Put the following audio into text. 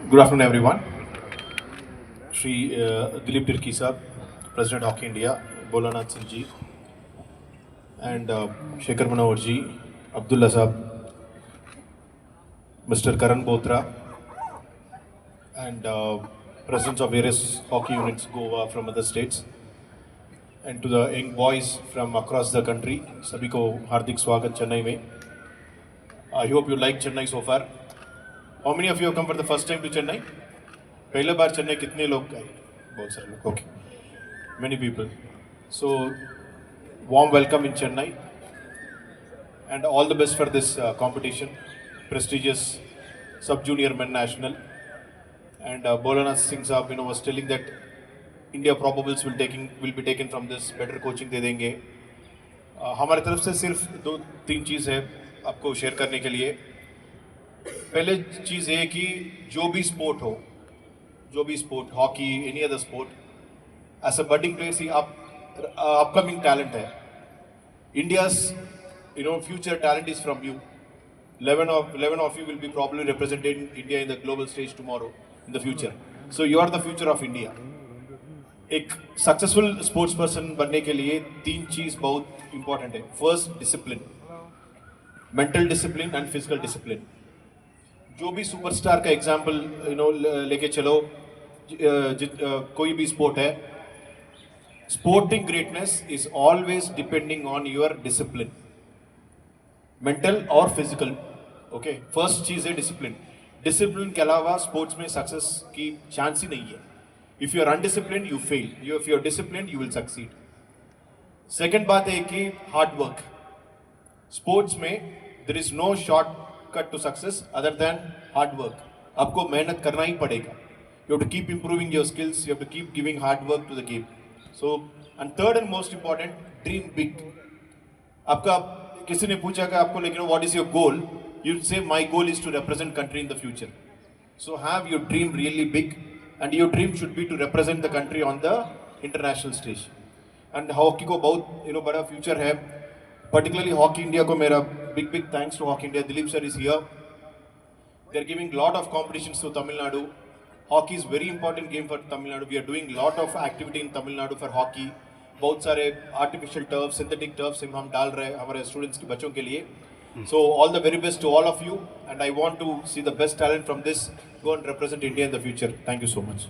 Good afternoon, everyone. Shri Dilip Tirki Saab, President Hockey India, Bolanath Singh ji, and Shekhar Manohar ji, Abdullah Saab, Mr. Karan Botra, and presidents of various hockey units Goa from other states, and to the young boys from across the country, सभी को हार्दिक स्वागत चेन्नई में. I hope you like Chennai so far. How many of you have come for the first time to Chennai? पहले बार चेन्नई कितने लोग गए? बहुत सारे लोग. Okay, many people. So warm welcome in Chennai, and all the best for this competition, prestigious sub-junior men national. And Bolanath Singh Saab, was telling that India probables will be taken from this. Better coaching दे देंगे. हमारे तरफ से सिर्फ 2-3 चीज़ है आपको share करने के लिए. पहले चीज़ ये कि जो भी sport, hockey, any other sport, as a budding player सी आप अपकमिंग टैलेंट है. India's future talent is from you. 11 of you will be probably representing India in the global stage tomorrow in the future. So you are the future of India. एक successful sports person बनने के लिए 3 चीज़ बहुत important है. First, discipline, mental discipline and physical discipline. जो भी superstar का example लेके चलो, कोई भी स्पोर्ट है, sporting greatness is always depending on your discipline, mental और फिजिकल. ओके, फर्स्ट चीज़ है डिसिप्लिन. डिसिप्लिन के अलावा स्पोर्ट्स में सक्सेस की चांस ही नहीं है. If you are undiscipline you fail, if you are discipline you will succeed. Second बात है कि हार्ड वर्क. स्पोर्ट्स में there is no short cut to success other than hard work. आपको मेहनत करना ही पड़ेगा. You have to keep improving your skills, you have to keep giving hard work to the game. So and third and most important, dream big. आपका किसी ने पूछा कि आपको लेकिन what is your goal, you say my goal is to represent country in the future. So have your dream really big and your dream should be to represent the country on the international stage. And hockey को बहुत बड़ा future है. Particularly Hockey India को मेरा big thanks to Hockey India. Dilip sir is here. They are giving lot of competitions to Tamil Nadu. Hockey is very important game for Tamil Nadu. We are doing lot of activity in Tamil Nadu for hockey. बहुत सारे artificial turf, synthetic turfs हम डाल रहे हैं हमारे students के बच्चों के लिए. So all the very best to all of you, and I want to see the best talent from this go and represent India in the future. Thank you so much.